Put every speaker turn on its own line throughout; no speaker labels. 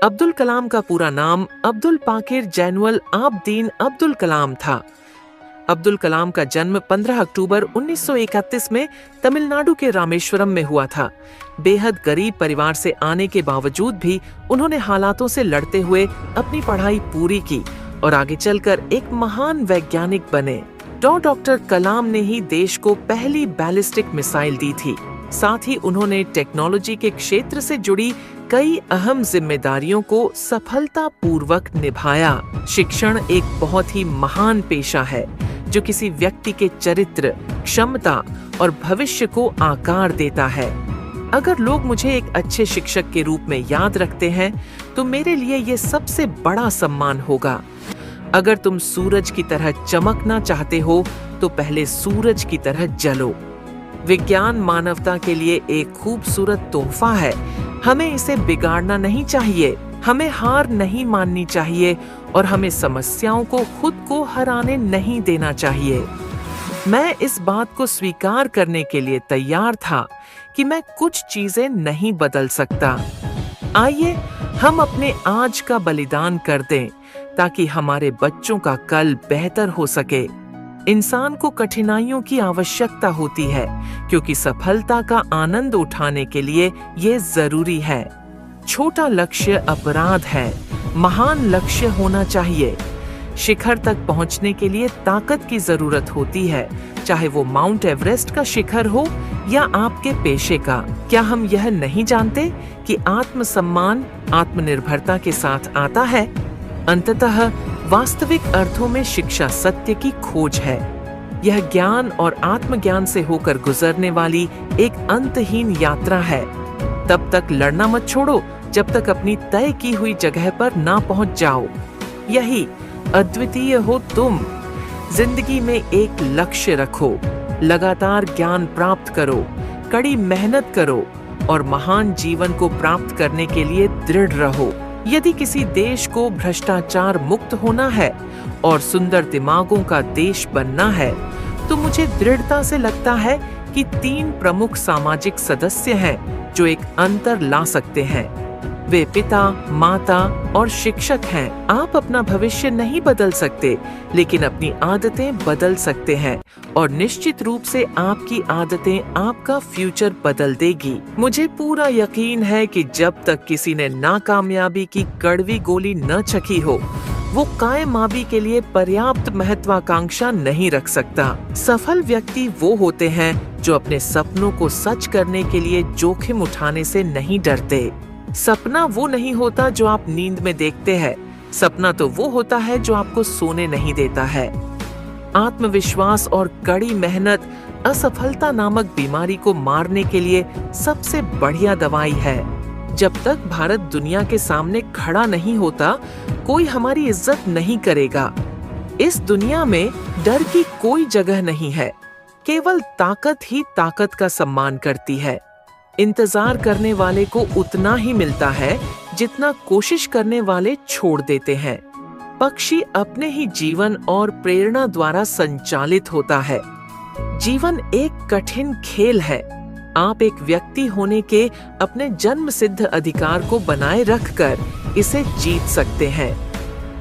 अब्दुल कलाम का पूरा नाम अब्दुल पाकिर जैनुअल आबदीन अब्दुल कलाम था। अब्दुल कलाम का जन्म 15 अक्टूबर 1931 में तमिलनाडु के रामेश्वरम में हुआ था। बेहद गरीब परिवार से आने के बावजूद भी उन्होंने हालातों से लड़ते हुए अपनी पढ़ाई पूरी की और आगे चलकर एक महान वैज्ञानिक बने। डॉक्टर कलाम ने ही देश को पहली बैलिस्टिक मिसाइल दी थी। साथ ही उन्होंने टेक्नोलॉजी के क्षेत्र से जुड़ी कई अहम जिम्मेदारियों को सफलतापूर्वक निभाया। शिक्षण एक बहुत ही महान पेशा है जो किसी व्यक्ति के चरित्र, क्षमता और भविष्य को आकार देता है। अगर लोग मुझे एक अच्छे शिक्षक के रूप में याद रखते हैं तो मेरे लिए ये सबसे बड़ा सम्मान होगा। अगर तुम सूरज की तरह चमकना चाहते हो तो पहले सूरज की तरह जलो। विज्ञान मानवता के लिए एक खूबसूरत तोहफा है। हमें इसे बिगाड़ना नहीं चाहिए, हमें हार नहीं माननी चाहिए और हमें समस्याओं को खुद को हराने नहीं देना चाहिए। मैं इस बात को स्वीकार करने के लिए तैयार था कि मैं कुछ चीजें नहीं बदल सकता। आइए हम अपने आज का बलिदान कर दें ताकि हमारे बच्चों का कल बेहतर हो सके। इंसान को कठिनाइयों की आवश्यकता होती है क्योंकि सफलता का आनंद उठाने के लिए ये जरूरी है। छोटा लक्ष्य अपराध है, महान लक्ष्य होना चाहिए। शिखर तक पहुंचने के लिए ताकत की जरूरत होती है, चाहे वो माउंट एवरेस्ट का शिखर हो या आपके पेशे का। क्या हम यह नहीं जानते कि आत्मसम्मान आत्मनिर्भरता के साथ आता है? अंततः वास्तविक अर्थों में शिक्षा सत्य की खोज है। यह ज्ञान और आत्मज्ञान से होकर गुजरने वाली एक अंतहीन यात्रा है। तब तक लड़ना मत छोड़ो जब तक अपनी तय की हुई जगह पर ना पहुंच जाओ। यही अद्वितीय हो तुम। जिंदगी में एक लक्ष्य रखो, लगातार ज्ञान प्राप्त करो, कड़ी मेहनत करो और महान जीवन को प्राप्त करने के लिए दृढ़ रहो। यदि किसी देश को भ्रष्टाचार मुक्त होना है और सुंदर दिमागों का देश बनना है तो मुझे दृढ़ता से लगता है कि 3 प्रमुख सामाजिक सदस्य हैं जो एक अंतर ला सकते हैं। वे पिता, माता और शिक्षक हैं। आप अपना भविष्य नहीं बदल सकते, लेकिन अपनी आदतें बदल सकते हैं और निश्चित रूप से आपकी आदतें आपका फ्यूचर बदल देगी। मुझे पूरा यकीन है कि जब तक किसी ने नाकामयाबी की कड़वी गोली न चखी हो, वो कामयाबी के लिए पर्याप्त महत्वाकांक्षा नहीं रख सकता। सफल व्यक्ति वो होते हैं जो अपने सपनों को सच करने के लिए जोखिम उठाने से नहीं डरते। सपना वो नहीं होता जो आप नींद में देखते हैं, सपना तो वो होता है जो आपको सोने नहीं देता है। आत्मविश्वास और कड़ी मेहनत असफलता नामक बीमारी को मारने के लिए सबसे बढ़िया दवाई है। जब तक भारत दुनिया के सामने खड़ा नहीं होता, कोई हमारी इज्जत नहीं करेगा। इस दुनिया में डर की कोई जगह नहीं है, केवल ताकत ही ताकत का सम्मान करती है। इंतजार करने वाले को उतना ही मिलता है जितना कोशिश करने वाले छोड़ देते हैं। पक्षी अपने ही जीवन और प्रेरणा द्वारा संचालित होता है। जीवन एक कठिन खेल है। आप एक व्यक्ति होने के अपने जन्म सिद्ध अधिकार को बनाए रखकर इसे जीत सकते हैं।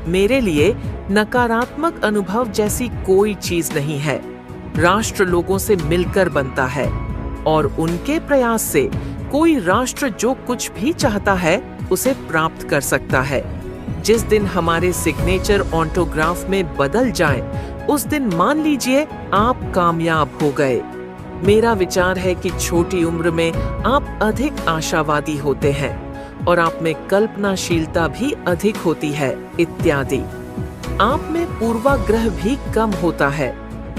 मेरे लिए नकारात्मक अनुभव जैसी कोई चीज नहीं है। राष्ट्र लोगों से मिलकर बनता है और उनके प्रयास से कोई राष्ट्र जो कुछ भी चाहता है उसे प्राप्त कर सकता है। जिस दिन हमारे सिग्नेचर ऑटोग्राफ में बदल जाएं, उस दिन मान लीजिए आप कामयाब हो गए। मेरा विचार है कि छोटी उम्र में आप अधिक आशावादी होते हैं और आप में कल्पनाशीलता भी अधिक होती है इत्यादि। आप में पूर्वाग्रह भी कम होता है।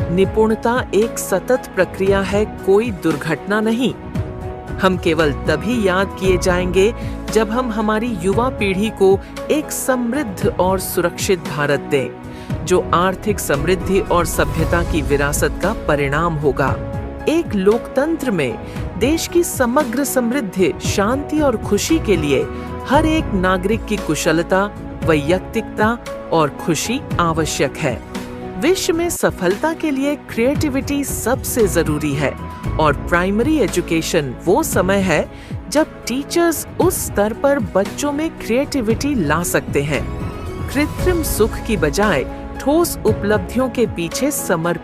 निपुणता एक सतत प्रक्रिया है, कोई दुर्घटना नहीं। हम केवल तभी याद किए जाएंगे जब हम हमारी युवा पीढ़ी को एक समृद्ध और सुरक्षित भारत दें, जो आर्थिक समृद्धि और सभ्यता की विरासत का परिणाम होगा। एक लोकतंत्र में देश की समग्र समृद्धि, शांति और खुशी के लिए हर एक नागरिक की कुशलता, वैयक्तिकता और खुशी आवश्यक है। विश्व में सफलता के लिए क्रिएटिविटी सबसे जरूरी है और प्राइमरी एजुकेशन वो समय है जब टीचर्स उस स्तर पर बच्चों में क्रिएटिविटी ला सकते हैं। कृत्रिम सुख की बजाय ठोस उपलब्धियों के पीछे समर्पित